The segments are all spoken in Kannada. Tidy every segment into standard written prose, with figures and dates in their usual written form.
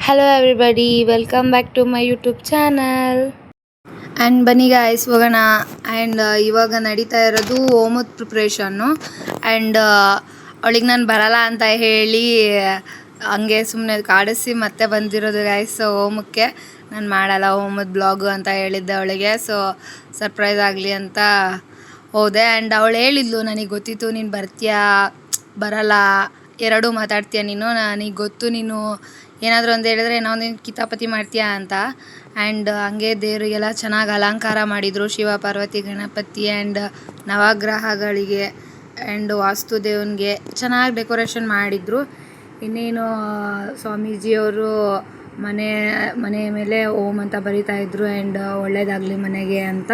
Hello everybody, welcome back to my YouTube channel. And ಬನ್ನಿ ಗಾಯ್ಸ್ ಹೋಗೋಣ. ಆ್ಯಂಡ್ ಇವಾಗ ನಡೀತಾ ಇರೋದು ಹೋಮದ ಪ್ರಿಪ್ರೇಷನ್ನು. ಆ್ಯಂಡ್ ಅವಳಿಗೆ ನಾನು ಬರಲ್ಲ ಅಂತ ಹೇಳಿ ಹಂಗೆ ಸುಮ್ಮನೆ ಕಾಡಿಸಿ ಮತ್ತೆ ಬಂದಿರೋದು ಗಾಯ್ಸ್ ಹೋಮಕ್ಕೆ. ನಾನು ಮಾಡಲ್ಲ ಹೋಮದ ಬ್ಲಾಗು ಅಂತ ಹೇಳಿದ್ದೆ ಅವಳಿಗೆ. ಸೊ ಸರ್ಪ್ರೈಸ್ ಆಗಲಿ ಅಂತ ಹೋದೆ. ಆ್ಯಂಡ್ ಅವಳು ಹೇಳಿದ್ಲು, ನನಗೆ ಗೊತ್ತಿತ್ತು ನೀನು ಬರ್ತೀಯಾ ಬರಲ್ಲ ಎರಡೂ ಮಾತಾಡ್ತೀಯ ನೀನು, ನನಗೆ ಗೊತ್ತು ನೀನು ಏನಾದರೂ ಒಂದು ಹೇಳಿದ್ರೆ ಏನೋ ಒಂದು ಕಿತಾಪತಿ ಮಾಡ್ತೀಯಾ ಅಂತ. ಆ್ಯಂಡ್ ಹಂಗೆ ದೇವರಿಗೆಲ್ಲ ಚೆನ್ನಾಗಿ ಅಲಂಕಾರ ಮಾಡಿದರು, ಶಿವ ಪಾರ್ವತಿ ಗಣಪತಿ ಆ್ಯಂಡ್ ನವಗ್ರಹಗಳಿಗೆ ಆ್ಯಂಡ್ ವಾಸ್ತುದೇವನಿಗೆ ಚೆನ್ನಾಗಿ ಡೆಕೋರೇಷನ್ ಮಾಡಿದರು. ಇನ್ನೇನು ಸ್ವಾಮೀಜಿಯವರು ಮನೆ ಮೇಲೆ ಓಂ ಅಂತ ಬರಿತಾಯಿದ್ರು. ಆ್ಯಂಡ್ ಒಳ್ಳೇದಾಗಲಿ ಮನೆಗೆ ಅಂತ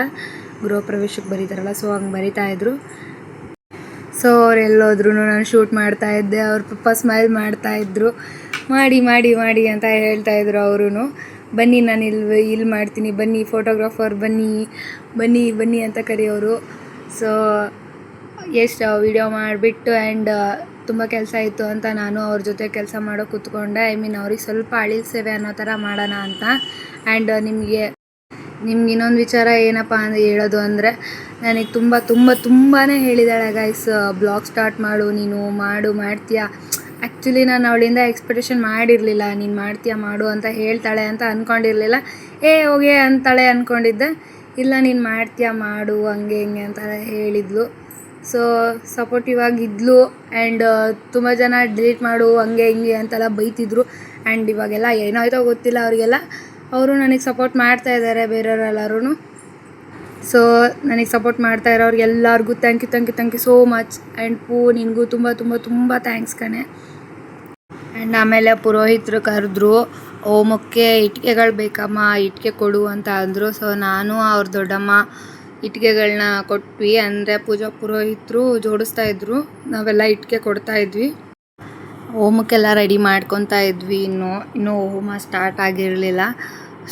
ಗೃಹ ಪ್ರವೇಶಕ್ಕೆ ಬರೀತಾರಲ್ಲ, ಸೊ ಹಂಗೆ ಬರಿತಾಯಿದ್ರು. ಸೊ ಅವ್ರು ಎಲ್ಲೋದ್ರೂ ನಾನು ಶೂಟ್ ಮಾಡ್ತಾಯಿದ್ದೆ. ಅವ್ರ ಪಪ್ಪ ಸ್ಮೈಲ್ ಮಾಡ್ತಾಯಿದ್ರು, ಮಾಡಿ ಅಂತ ಹೇಳ್ತಾಯಿದ್ರು ಅವರು. ಬನ್ನಿ ನಾನು ಇಲ್ಲಿ ಮಾಡ್ತೀನಿ, ಬನ್ನಿ ಫೋಟೋಗ್ರಾಫರ್ ಬನ್ನಿ ಅಂತ ಕರೆಯೋರು. ಸೊ ಎಷ್ಟು ವೀಡಿಯೋ ಮಾಡಿಬಿಟ್ಟು ಆ್ಯಂಡ್ ತುಂಬ ಕೆಲಸ ಇತ್ತು ಅಂತ ನಾನು ಅವ್ರ ಜೊತೆ ಕೆಲಸ ಮಾಡೋ ಕೂತ್ಕೊಂಡೆ. ಅವ್ರಿಗೆ ಸ್ವಲ್ಪ ಅಳಿಲ್ ಸೇವೆ ಅನ್ನೋ ಥರ ಮಾಡೋಣ ಅಂತ. ಆ್ಯಂಡ್ ನಿಮಗೆ ಇನ್ನೊಂದು ವಿಚಾರ ಏನಪ್ಪ ಅಂದರೆ ಹೇಳೋದು ಅಂದರೆ, ನನಗೆ ತುಂಬಾ ಹೇಳಿದ್ದಾಳೆ ಗೈಸ್, ಬ್ಲಾಗ್ ಸ್ಟಾರ್ಟ್ ಮಾಡು ನೀನು, ಮಾಡ್ತೀಯಾ. ಆ್ಯಕ್ಚುಲಿ ನಾನು ಅವಳಿಂದ ಎಕ್ಸ್ಪೆಕ್ಟೇಷನ್ ಮಾಡಿರಲಿಲ್ಲ, ನೀನು ಮಾಡ್ತೀಯಾ ಮಾಡು ಅಂತ ಹೇಳ್ತಾಳೆ ಅಂತ ಅಂದ್ಕೊಂಡಿರಲಿಲ್ಲ. ಹೋಗೆ ಅಂತಾಳೆ ಅಂದ್ಕೊಂಡಿದ್ದೆ. ಇಲ್ಲ ನೀನು ಮಾಡ್ತೀಯಾ ಮಾಡು ಹಂಗೆ ಹಿಂಗೆ ಅಂತ ಹೇಳಿದ್ಲು. So supportive ಆಗಿದ್ಲು. ಆ್ಯಂಡ್ ತುಂಬ ಜನ ಡಿಲೀಟ್ ಮಾಡು ಹಂಗೆ ಹಿಂಗೆ ಅಂತೆಲ್ಲ ಬೈತಿದ್ರು. ಆ್ಯಂಡ್ ಇವಾಗೆಲ್ಲ ಏನಾಯ್ತೋ ಗೊತ್ತಿಲ್ಲ ಅವರಿಗೆಲ್ಲ, ಅವರು ನನಗೆ ಸಪೋರ್ಟ್ ಮಾಡ್ತಾ ಇದ್ದಾರೆ ಬೇರೆಯವರೆಲ್ಲರೂ. ಸೊ ನನಗೆ ಸಪೋರ್ಟ್ ಮಾಡ್ತಾ ಇರೋರಿಗೆ ಎಲ್ಲರಿಗೂ thank you so much. And ನಿನಗೂ ತುಂಬ ಥ್ಯಾಂಕ್ಸ್ ಕಣೆ. ಆ್ಯಂಡ್ ಆಮೇಲೆ ಪುರೋಹಿತರು ಕರೆದ್ರು, ಹೋಮಕ್ಕೆ ಇಟ್ಟಿಗೆಗಳು ಬೇಕಮ್ಮ, ಇಟ್ಟಿಗೆ ಕೊಡು ಅಂತ ಅಂದರು. ಸೊ ನಾನು ಅವ್ರ ದೊಡ್ಡಮ್ಮ ಇಟ್ಟಿಗೆಗಳನ್ನ ಕೊಟ್ವಿ. ಅಂದರೆ ಪೂಜಾ ಪುರೋಹಿತರು ಜೋಡಿಸ್ತಾಯಿದ್ರು, ನಾವೆಲ್ಲ ಇಟ್ಟಿಗೆ ಕೊಡ್ತಾಯಿದ್ವಿ. ಹೋಮಕ್ಕೆಲ್ಲ ರೆಡಿ ಮಾಡ್ಕೊತಾ ಇದ್ವಿ. ಇನ್ನೂ ಹೋಮ ಸ್ಟಾರ್ಟ್ ಆಗಿರಲಿಲ್ಲ.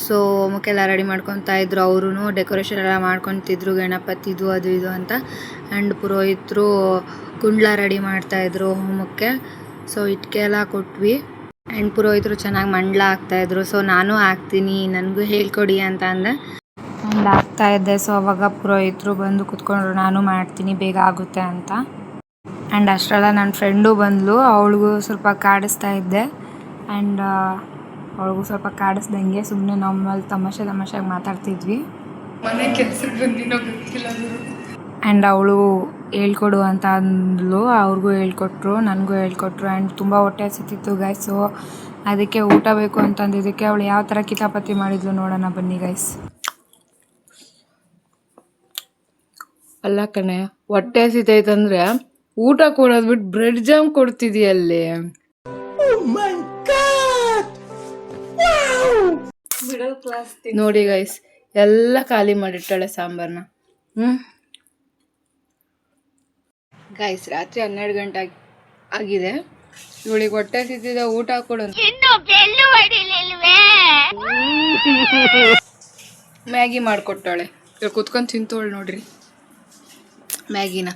ಸೊ ಹೋಮಕ್ಕೆಲ್ಲ ರೆಡಿ ಮಾಡ್ಕೊತಾ ಇದ್ರು. ಅವರು ಡೆಕೋರೇಷನ್ ಎಲ್ಲ ಮಾಡ್ಕೊತಿದ್ರು, ಗಣಪತಿದು ಅದು ಇದು ಅಂತ. ಆ್ಯಂಡ್ ಪುರೋಹಿತರು ಕುಂಡ್ಲ ರೆಡಿ ಮಾಡ್ತಾಯಿದ್ರು ಹೋಮಕ್ಕೆ. ಸೊ ಇಟ್ಟಿಗೆ ಎಲ್ಲ ಕೊಟ್ವಿ. ಆ್ಯಂಡ್ ಪುರೋಹಿತರು ಚೆನ್ನಾಗಿ ಮಂಡಲ ಹಾಕ್ತಾಯಿದ್ರು. ಸೊ ನಾನು ಹಾಕ್ತೀನಿ, ನನಗೂ ಹೇಳ್ಕೊಡಿ ಅಂತ ಅಂದೆ. ಆ್ಯಂಡ್ ಹಾಕ್ತಾಯಿದ್ದೆ. ಸೊ ಅವಾಗ ಪುರೋಹಿತರು ಬಂದು ಕೂತ್ಕೊಂಡ್ರು, ನಾನು ಮಾಡ್ತೀನಿ ಬೇಗ ಆಗುತ್ತೆ ಅಂತ. ಆ್ಯಂಡ್ ಅಷ್ಟೆಲ್ಲ ನನ್ನ ಫ್ರೆಂಡು ಬಂದಳು, ಅವಳಿಗೂ ಸ್ವಲ್ಪ ಕಾಡಿಸ್ತಾ ಇದ್ದೆ. ಆ್ಯಂಡ್ ಅವಳಿಗೂ ಸ್ವಲ್ಪ ಕಾಡಿಸ್ದಂಗೆ ಸುಮ್ಮನೆ ನಮ್ಮಲ್ಲಿ ತಮಾಷೆಗೆ ಮಾತಾಡ್ತಿದ್ವಿ. ಮನೆ ಕೆಲಸಕ್ಕೆ ಬಂದಿನೋ ಗೊತ್ತಿಲ್ಲ. ಆ್ಯಂಡ್ ಅವಳು ಹೇಳ್ಕೊಡು ಅಂತ ಅಂದಳು, ಅವ್ರಿಗೂ ಹೇಳ್ಕೊಟ್ರು, ನನಗೂ ಹೇಳ್ಕೊಟ್ರು. ಆ್ಯಂಡ್ ತುಂಬ ಹೊಟ್ಟೆ ಹಸಿತಿತ್ತು ಗೈಸ್. ಸೊ ಅದಕ್ಕೆ ಊಟ ಬೇಕು ಅಂತಂದಿದ್ದಕ್ಕೆ ಅವಳು ಯಾವ ಥರ ಕಿತಾಪತಿ ಮಾಡಿದ್ಲು ನೋಡೋಣ ಬನ್ನಿ ಗೈಸ್. ಅಲ್ಲ ಕಣೆ, ಹೊಟ್ಟೆ ಹಸಿತೈತಂದ್ರೆ ಊಟ ಕೊಡೋದು ಬಿಟ್ಟು ಬ್ರೆಡ್ ಜಾಮ್ ಕೊಡ್ತಿದೀಯಲ್ಲಿ. ನೋಡಿ ಗೈಸ್, ಎಲ್ಲ ಖಾಲಿ ಮಾಡಿಟ್ಟಾಳೆ ಸಾಂಬಾರನ್ನ. ಗೈಸ್ ರಾತ್ರಿ 12 ಗಂಟೆ ಆಗಿದೆ. ಇವಳಿಗೆ ಹೊಟ್ಟೆ ಹಸಿತಿದೆ, ಊಟ ಕೊಡೋದು. ಮ್ಯಾಗಿ ಮಾಡಿಕೊಟ್ಟಾಳೆ, ಇವಾಗ ಕುತ್ಕೊಂಡು ತಿಂತೋಳು ನೋಡ್ರಿ ಮ್ಯಾಗಿನ.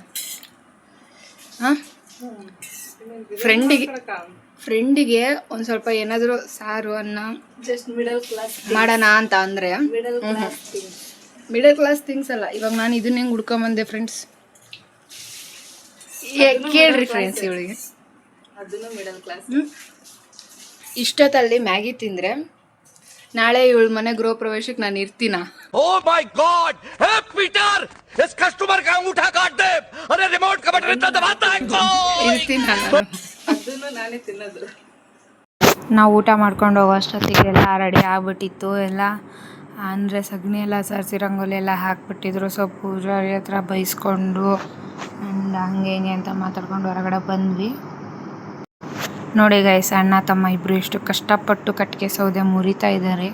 ಫ್ರೆಂಡಿಗೆ ಒಂದು ಸ್ವಲ್ಪ ಏನಾದರೂ ಸಾರು ಅನ್ನ ಜಸ್ಟ್ ಮಾಡೋಣ ಅಂತ ಅಂದರೆ ಮಿಡಲ್ ಕ್ಲಾಸ್ ಥಿಂಗ್ಸ್ ಅಲ್ಲ. ಇವಾಗ ನಾನು ಇದನ್ನ ಹೆಂಗೆ ಹುಡ್ಕೊಂಬಂದೆ ಫ್ರೆಂಡ್ಸ್, ಕೇಳ್ರಿ ಫ್ರೆಂಡ್ಸ್, ಇವಳಿಗೆ ಇಷ್ಟೊತ್ತಲ್ಲಿ ಮ್ಯಾಗಿ ತಿಂದರೆ ನಾಳೆ ಇವಳು ಮನೆ ಗೃಹ ಪ್ರವೇಶಕ್ಕೆ ನಾನು ಇರ್ತೀನ? Oh my God, hey Peter, ಇಸ್ ಕಸ್ಟಮರ್ ಕಾ ಅಂಗೂಠಾ ಕಾಟ್ ದೇ, ಅರೆ ರಿಮೋಟ್ ಕಾ ಬಟನ್ ಇತ್ತ ದಬಾತಾ ಹೈ ಇರ್ತೀನಿ ನಾನು. ಅದನ್ನು ನಾನೇ ತಿನ್ನೋದು. ನಾವು ಊಟ ಮಾಡ್ಕೊಂಡು ಹೋಗೋ ಅಷ್ಟೊತ್ತಿಗೆ ಎಲ್ಲ ರೆಡಿ ಆಗ್ಬಿಟ್ಟಿತ್ತು. ಎಲ್ಲ ಅಂದರೆ ಸಗಣಿ ಎಲ್ಲ ಸಾರಿಸಿ ರಂಗೋಲಿ ಎಲ್ಲ ಹಾಕ್ಬಿಟ್ಟಿದ್ರು. ಸೊ ಪೂಜಾರಿ ಹತ್ರ ಬೈಸ್ಕೊಂಡು ಆ್ಯಂಡ್ ಹಂಗೆ ಹಿಂಗೆ ಅಂತ ಮಾತಾಡ್ಕೊಂಡು ಹೊರಗಡೆ ಬಂದ್ವಿ. ನೋಡಿ ಗೈಸ್, ಅಣ್ಣ ತಮ್ಮ ಇಬ್ಬರು ಎಷ್ಟು ಕಷ್ಟಪಟ್ಟು ಕಟ್ಟಿಗೆ ಸೌದೆ ಮುರಿತಾ ಇದ್ದಾರೆ.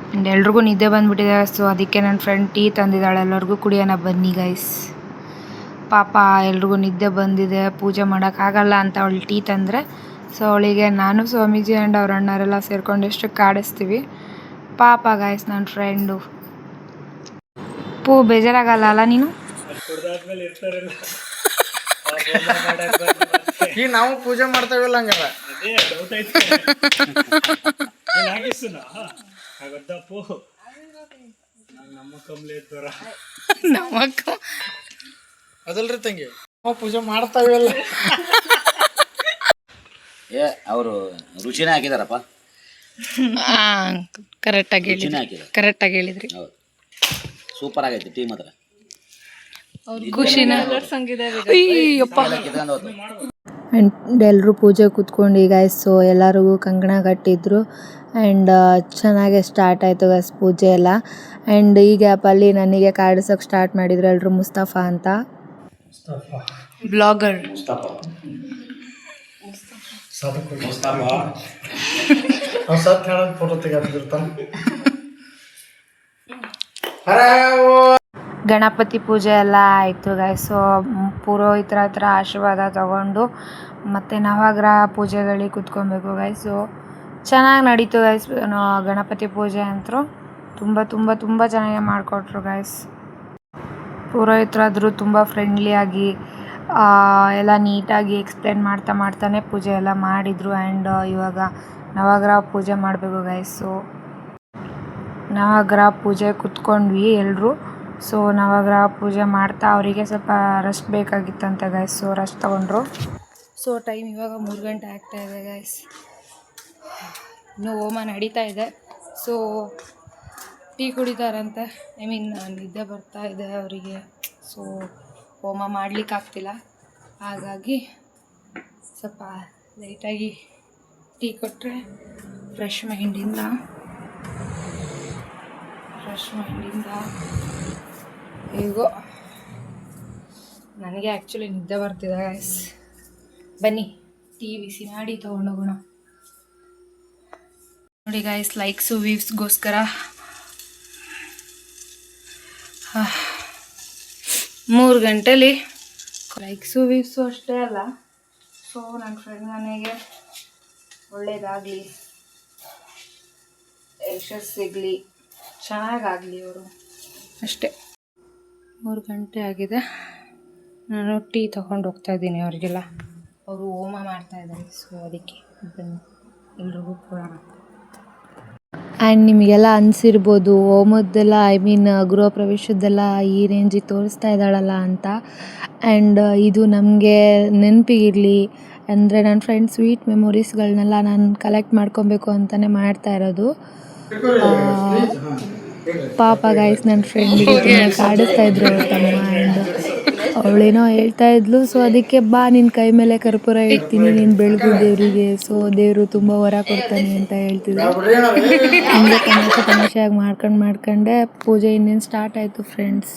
ಆ್ಯಂಡ್ ಎಲ್ರಿಗೂ ನಿದ್ದೆ ಬಂದುಬಿಟ್ಟಿದೆ. ಸೊ ಅದಕ್ಕೆ ನನ್ನ ಫ್ರೆಂಡ್ ಟೀ ತಂದಿದ್ದಾಳೆ, ಎಲ್ಲರಿಗೂ ಕುಡಿಯೋಣ ಬನ್ನಿ ಗೈಸ್. ಪಾಪ ಎಲ್ರಿಗೂ ನಿದ್ದೆ ಬಂದಿದೆ, ಪೂಜೆ ಮಾಡೋಕ್ಕಾಗಲ್ಲ ಅಂತ ಅವಳು ಟೀ ತಂದರೆ. ಸೊ ಅವಳಿಗೆ ನಾನು ಸ್ವಾಮೀಜಿ ಆ್ಯಂಡ್ ಅವ್ರ ಅಣ್ಣರೆಲ್ಲ ಸೇರ್ಕೊಂಡು ಎಷ್ಟು ಕಾಡಿಸ್ತೀವಿ. ಪಾಪ ಗೈಸ್ ನನ್ನ ಫ್ರೆಂಡು. ಬೇಜಾರಾಗಲ್ಲ ಅಲ್ಲ ನೀನು? ನಾವು ಪೂಜೆ ಮಾಡ್ತೇವಲ್ಲ ಹಂಗಾರ ನಮ್ಮಕ್ಕ ಅದಲ್ರಿ ತಂಗಿ ಪೂಜೆ ಮಾಡ್ತಾವೆಲ್ಲ ಏ ಅವರು ರುಚಿನೇ ಹಾಕಿದಾರಪ್ಪ. ಕರೆಕ್ಟಾಗಿ ರುಚಿನೇ ಹೇಳಿದ್ರಿ, ಹಾಕಿದ್ದಾರೆ. ಕರೆಕ್ಟಾಗಿ ಹೇಳಿದ್ರಿ. ಹೌದು, ಸೂಪರ್ ಆಗೈತಿ ಟೀ ಮಾತ್ರ. ಖುಷಿನ ಅಯ್ಯಪ್ಪ. ಎಲ್ಲ ಕಿತ್ಕೊಂಡು ಹೋತು. ಆ್ಯಂಡ್ ಎಲ್ಲರೂ ಪೂಜೆ ಕೂತ್ಕೊಂಡು ಗೈಸ್. ಸೊ ಎಲ್ಲರಿಗೂ ಕಂಕಣ ಕಟ್ಟಿದ್ರು ಆ್ಯಂಡ್ ಚೆನ್ನಾಗೆ ಸ್ಟಾರ್ಟ್ ಆಯಿತು ಗೈಸ್ ಪೂಜೆ ಎಲ್ಲ. ಆ್ಯಂಡ್ ಈ ಗ್ಯಾಪಲ್ಲಿ ನನಗೆ ಕಾಡಿಸೋಕೆ ಸ್ಟಾರ್ಟ್ ಮಾಡಿದ್ರು ಎಲ್ಲರೂ ಮುಸ್ತಫಾ ಅಂತ ಬ್ಲಾಗರ್. ಫೋಟೋ ತೆಗೆದಿರ್ತಾನೆ. ಗಣಪತಿ ಪೂಜೆ ಎಲ್ಲ ಆಯಿತು ಗೈಸ್. ಸೊ ಪುರೋಹಿತರ ಹತ್ರ ಆಶೀರ್ವಾದ ತಗೊಂಡು ಮತ್ತು ನವಗ್ರಹ ಪೂಜೆಗಳಿಗೆ ಕೂತ್ಕೊಬೇಕು ಗೈಸ್. ಸೊ ಚೆನ್ನಾಗಿ ನಡೀತು ಗೈಸ್. ಗಣಪತಿ ಪೂಜೆ ಅಂತೂ ತುಂಬ ತುಂಬ ತುಂಬ ಚೆನ್ನಾಗಿ ಮಾಡಿಕೊಟ್ರು ಗೈಸ್. ಪುರೋಹಿತರಾದರೂ ತುಂಬ ಫ್ರೆಂಡ್ಲಿಯಾಗಿ ಎಲ್ಲ ನೀಟಾಗಿ ಎಕ್ಸ್ಪ್ಲೇನ್ ಮಾಡ್ತಾನೆ ಪೂಜೆ ಎಲ್ಲ ಮಾಡಿದರು. ಆ್ಯಂಡ್ ಇವಾಗ ನವಗ್ರಹ ಪೂಜೆ ಮಾಡಬೇಕು ಗೈಸ್. ಸೊ ನವಗ್ರಹ ಪೂಜೆ ಕೂತ್ಕೊಂಡ್ವಿ ಎಲ್ಲರೂ. ಸೊ ನವಗ್ರಹ ಪೂಜೆ ಮಾಡ್ತಾ ಅವರಿಗೆ ಸ್ವಲ್ಪ ರೆಸ್ಟ್ ಬೇಕಾಗಿತ್ತಂತೆ ಗೈಸ್. ಸೊ ರೆಸ್ಟ್ ತೊಗೊಂಡ್ರು. ಸೊ ಟೈಮ್ ಇವಾಗ 3 ಗಂಟೆ ಆಗ್ತಾಯಿದೆ ಗೈಸ್. ಇನ್ನೂ ಹೋಮ ನಡೀತಾ ಇದೆ. ಸೊ ಟೀ ಕುಡಿತಾರಂತೆ. ನಿದ್ದೆ ಬರ್ತಾ ಇದೆ ಅವರಿಗೆ. ಸೊ ಹೋಮ ಮಾಡಲಿಕ್ಕಾಗ್ತಿಲ್ಲ, ಹಾಗಾಗಿ ಸ್ವಲ್ಪ ಲೈಟಾಗಿ ಟೀ ಕೊಟ್ಟರೆ ಫ್ರೆಶ್ ಮೈಂಡಿಂದ ಹೇಗೋ ನನಗೆ ಆ್ಯಕ್ಚುಲಿ ನಿದ್ದೆ ಬರ್ತಿದೆ ಗೈಸ್. ಬನ್ನಿ ಟೀ ಬಿಸಿ ಮಾಡಿ ತೊಗೊಂಡೋಗೋಣ. ನೋಡಿ ಗೈಸ್, ಲೈಕ್ಸು ವ್ಯೂಸ್ಗೋಸ್ಕರ 3 ಗಂಟೆಲಿ ಲೈಕ್ಸು ವ್ಯೂಸು ಅಷ್ಟೇ ಅಲ್ಲ. ಸೊ ನನ್ನ ಫ್ರೆಂಡ್ ನನಗೆ ಒಳ್ಳೇದಾಗಲಿ, ಯಶಸ್ಸು ಸಿಗಲಿ, ಚೆನ್ನಾಗಾಗಲಿ ಅವರು ಅಷ್ಟೇ. 3 ಗಂಟೆ ಆಗಿದೆ. ನಾನು ಟೀ ತೊಗೊಂಡು ಹೋಗ್ತಾಯಿದ್ದೀನಿ ಅವರಿಗೆಲ್ಲ. ಅವರು ಹೋಮ ಮಾಡ್ತಾಯಿದ್ದಾರೆ. ಸೊ ಅದಕ್ಕೆ ಬನ್ನಿ ಎಲ್ರಿಗೂ ಕೊಡೋಣ. ಆ್ಯಂಡ್ ನಿಮಗೆಲ್ಲ ಅನಿಸಿರ್ಬೋದು ಹೋಮದ್ದೆಲ್ಲ ಗೃಹ ಪ್ರವೇಶದ್ದೆಲ್ಲ ಈ ರೇಂಜಿಗೆ ತೋರಿಸ್ತಾ ಇದ್ದಾಳಲ್ಲ ಅಂತ. ಆ್ಯಂಡ್ ಇದು ನಮಗೆ ನೆನಪಿಗಿರಲಿ ಅಂದರೆ ನನ್ನ ಫ್ರೆಂಡ್ ಸ್ವೀಟ್ ಮೆಮೊರೀಸ್ಗಳನ್ನೆಲ್ಲ ನಾನು ಕಲೆಕ್ಟ್ ಮಾಡ್ಕೊಬೇಕು ಅಂತಲೇ ಮಾಡ್ತಾ ಇರೋದು. ಪಾಪ ಗೈಸ್, ನನ್ನ ಫ್ರೆಂಡಿಗೆ ತುಂಬ ಕಾಡಿಸ್ತಾ ಇದ್ರು ಅವ್ರ ತಮ್ಮ. ಆ್ಯಂಡ್ ಅವಳೇನೋ ಹೇಳ್ತಾ ಇದ್ಲು. ಸೊ ಅದಕ್ಕೆ ಬಾ ನಿನ್ನ ಕೈ ಮೇಲೆ ಕರ್ಪೂರ ಇಡ್ತೀನಿ, ನೀನು ಬೆಳಗು ದೇವರಿಗೆ, ಸೊ ದೇವರು ತುಂಬ ವರ ಕೊಡ್ತಾನೆ ಅಂತ ಹೇಳ್ತಿದ್ರು. ಹಂಗೆ ತಮಾಷೆಯಾಗಿ ಮಾಡ್ಕೊಂಡೆ ಪೂಜೆ ಇನ್ನೇನು ಸ್ಟಾರ್ಟ್ ಆಯಿತು ಫ್ರೆಂಡ್ಸ್.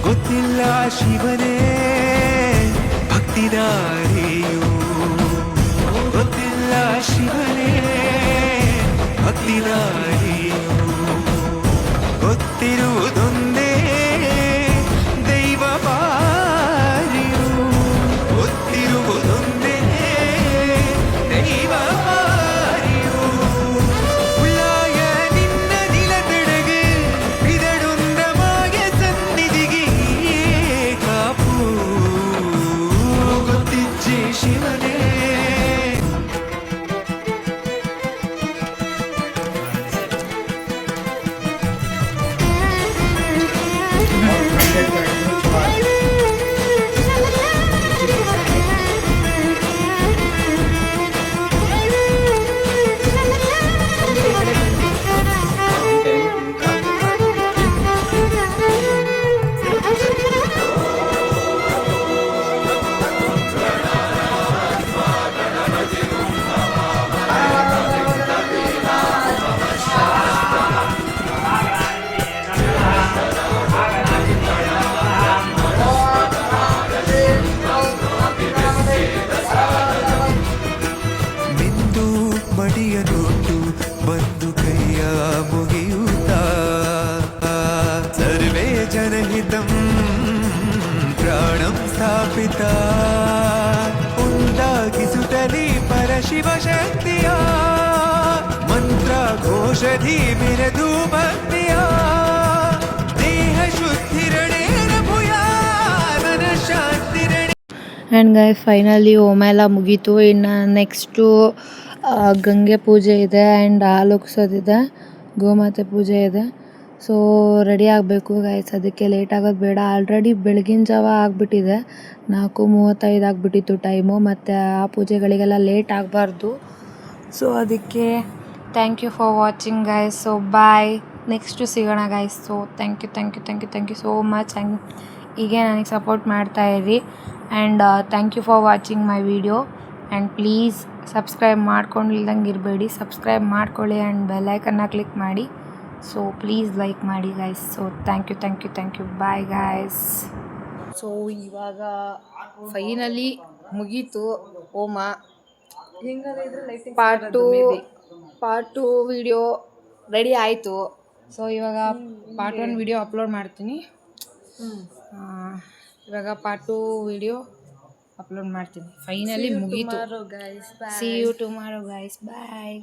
ಗೊತ್ತಿಲ್ಲ ಶಿವನೇ ಭಕ್ತಿದಾರಿಯು, ಗೊತ್ತಿಲ್ಲ ಶಿವನೇ ಭಕ್ತಿದಾರಿಯು, ಗೊತ್ತಿರುವುದೊಂದೇ ದೈವ ಬಾರಿಯು, ಗೊತ್ತಿರುವುದೊಂದೇ ದೈವ ಬಾರಿಯು. ಉಳ್ಳಾಯ ನಿನ್ನ ನಿಲದೆಡೆಗೆ ಬಿದಡುಂದ ಮಾಯ ಸನ್ನಿಧಿಗೆ ಕಾಪು ಗೊತ್ತಿಜ್ಜೆ ಶಿವನೇ. सहितं प्राणं स्थापिता उण्डागिसुतली परशिवशक्तिया मन्त्रघोषधि मेरधु भक्तिया देहशुद्धिरणेन भूयात् मनश्शान्तिरणेन. ಆ್ಯಂಡ್ ಗೈಸ್ ಫೈನಲಿ ಹೋಮ ಎಲ್ಲ ಮುಗೀತು. ಇನ್ನು ನೆಕ್ಸ್ಟು ಗಂಗೆ ಪೂಜೆ ಇದೆ ಆ್ಯಂಡ್ ಹಾಲು ಉಗ್ಸೋದಿದೆ, ಗೋಮಾತೆ ಪೂಜೆ ಇದೆ. ಸೊ ರೆಡಿ ಆಗಬೇಕು ಗೈಸ್, ಅದಕ್ಕೆ ಲೇಟ್ ಆಗೋದು ಬೇಡ. ಆಲ್ರೆಡಿ ಬೆಳಗಿನ ಜಾವ ಆಗಿಬಿಟ್ಟಿದೆ, 4:35 ಆಗಿಬಿಟ್ಟಿತ್ತು ಟೈಮು. ಮತ್ತು ಆ ಪೂಜೆಗಳಿಗೆಲ್ಲ ಲೇಟ್ ಆಗಬಾರ್ದು. ಸೊ ಅದಕ್ಕೆ thank you for watching guys. So bye, next ಸಿಗೋಣ guys. So thank you so much. And ಹೀಗೆ ನನಗೆ ಸಪೋರ್ಟ್ ಮಾಡ್ತಾಯಿರಿ. And thank you for watching my video. And please subscribe ಮಾಡ್ಕೊಂಡಿಲ್ದಂಗೆ ಇರಬೇಡಿ, ಸಬ್ಸ್ಕ್ರೈಬ್ ಮಾಡ್ಕೊಳ್ಳಿ ಆ್ಯಂಡ್ ಬೆಲ್ಲೈಕನ್ನ ಕ್ಲಿಕ್ ಮಾಡಿ. ಸೊ ಪ್ಲೀಸ್ ಲೈಕ್ ಮಾಡಿ guys. So thank you bye guys. So ಇವಾಗ ಫೈನಲಿ ಮುಗೀತು ಹೋಮ. ಪಾರ್ಟ್ ಟು ವಿಡಿಯೋ ರೆಡಿ ಆಯಿತು. ಸೊ ಇವಾಗ ಪಾರ್ಟ್ 1 ವಿಡಿಯೋ ಅಪ್ಲೋಡ್ ಮಾಡ್ತೀನಿ. ಇವಾಗ ಪಾರ್ಟ್ 2 ವಿಡಿಯೋ ಅಪ್ಲೋಡ್ ಮಾಡ್ತೀನಿ. ಫೈನಲಿ ಮುಗೀತು. See you tomorrow guys. Bye.